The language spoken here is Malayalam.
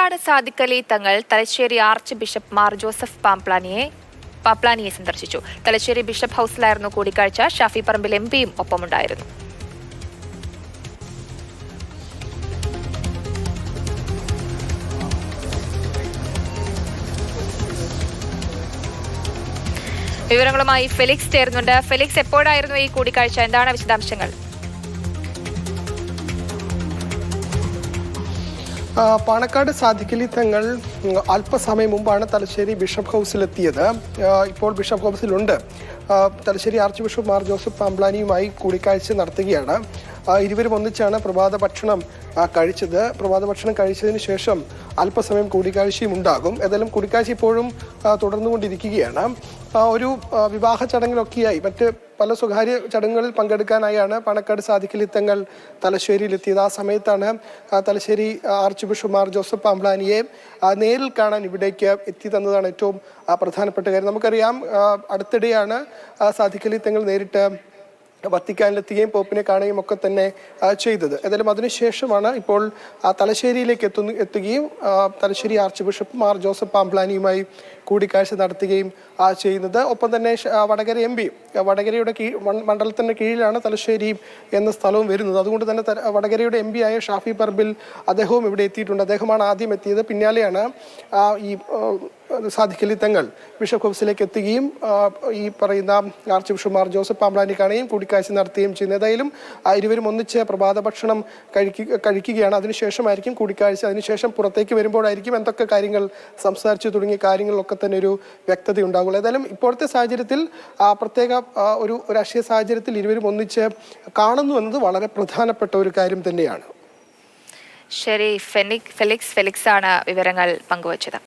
Panakkad Sadiqali Thangal Thalassery archbishop Mar Joseph പാപ്ലാനിയെ സന്ദർശിച്ചു. തലശ്ശേരി ബിഷപ്പ് ഹൌസിലായിരുന്നു കൂടിക്കാഴ്ച. ഷാഫി പറമ്പിൽ എംപിയും ഒപ്പമുണ്ടായിരുന്നു. വിവരങ്ങളുമായി ഫെലിക്സ് ചേരുന്നുണ്ട്. ഫെലിക്സ്, എപ്പോഴായിരുന്നു ഈ കൂടിക്കാഴ്ച? എന്താണ് വിശദാംശങ്ങൾ? പാണക്കാട് സാദിഖലി തങ്ങൾ അല്പസമയം മുമ്പാണ് തലശ്ശേരി ബിഷപ്പ് ഹൗസിലെത്തിയത്. ഇപ്പോൾ ബിഷപ്പ് ഹൗസിലുണ്ട്. Thalassery archbishop Mar Joseph പാംപ്ലാനിയുമായി കൂടിക്കാഴ്ച നടത്തുകയാണ്. ഇരുവരും ഒന്നിച്ചാണ് പ്രഭാത ഭക്ഷണം കഴിച്ചത്. പ്രഭാത ഭക്ഷണം കഴിച്ചതിന് ശേഷം അല്പസമയം കൂടിക്കാഴ്ചയും ഉണ്ടാകും. ഏതായാലും കൂടിക്കാഴ്ച ഇപ്പോഴും തുടർന്നുകൊണ്ടിരിക്കുകയാണ്. ഒരു വിവാഹ ചടങ്ങിലൊക്കെയായി മറ്റ് പല സ്വകാര്യ ചടങ്ങുകളിൽ പങ്കെടുക്കാനായാണ് പാണക്കാട് സാദിഖലി തങ്ങൾ തലശ്ശേരിയിലെത്തിയത്. ആ സമയത്താണ് Thalassery archbishop Mar Joseph പാംപ്ലാനിയെ നേരിൽ കാണാൻ ഇവിടേക്ക് എത്തി തന്നതാണ് ഏറ്റവും പ്രധാനപ്പെട്ട കാര്യം. നമുക്കറിയാം, അടുത്തിടെയാണ് സാദിഖലി തങ്ങൾ നേരിട്ട് വത്തിക്കാനിലെത്തുകയും പോപ്പിനെ കാണുകയും ഒക്കെ തന്നെ ചെയ്തത്. ഏതായാലും അതിനുശേഷമാണ് ഇപ്പോൾ തലശ്ശേരിയിലേക്ക് എത്തുകയും Thalassery archbishop Mar Joseph പാംപ്ലാനിയുമായി കൂടിക്കാഴ്ച നടത്തുകയും ചെയ്യുന്നത്. ഒപ്പം തന്നെ വടകര എംപി, വടകരയുടെ മണ്ഡലത്തിൻ്റെ കീഴിലാണ് തലശ്ശേരി എന്ന സ്ഥലവും വരുന്നത്. അതുകൊണ്ട് തന്നെ വടകരയുടെ എംപി ആയ ഷാഫി പറമ്പിൽ അദ്ദേഹവും ഇവിടെ എത്തിയിട്ടുണ്ട്. അദ്ദേഹമാണ് ആദ്യം എത്തിയത്. പിന്നാലെയാണ് ഈ സാദിഖലി തങ്ങൾ ബിഷപ്പ് ഹൗസിലേക്ക് എത്തുകയും ഈ പറയുന്ന arch bishop Mar Joseph Pamplany കാണുകയും കൂടിക്കാഴ്ച നടത്തുകയും ചെയ്യുന്നത്. ഏതായാലും ഇരുവരും ഒന്നിച്ച് പ്രഭാത ഭക്ഷണം കഴിക്കുകയാണ്. അതിനുശേഷമായിരിക്കും കൂടിക്കാഴ്ച. അതിനുശേഷം പുറത്തേക്ക് വരുമ്പോഴായിരിക്കും എന്തൊക്കെ കാര്യങ്ങൾ സംസാരിച്ചു തുടങ്ങിയ കാര്യങ്ങളിലൊക്കെ തന്നെ ഒരു വ്യക്തത ഉണ്ടാകുള്ളൂ. ഏതായാലും ഇപ്പോഴത്തെ സാഹചര്യത്തിൽ പ്രത്യേക ഒരു രാഷ്ട്രീയ സാഹചര്യത്തിൽ ഇരുവരും ഒന്നിച്ച് കാണുന്നു എന്നത് വളരെ പ്രധാനപ്പെട്ട ഒരു കാര്യം തന്നെയാണ്. ശരി, ഫെലിക്സ് ആണ് വിവരങ്ങൾ പങ്കുവച്ചത്.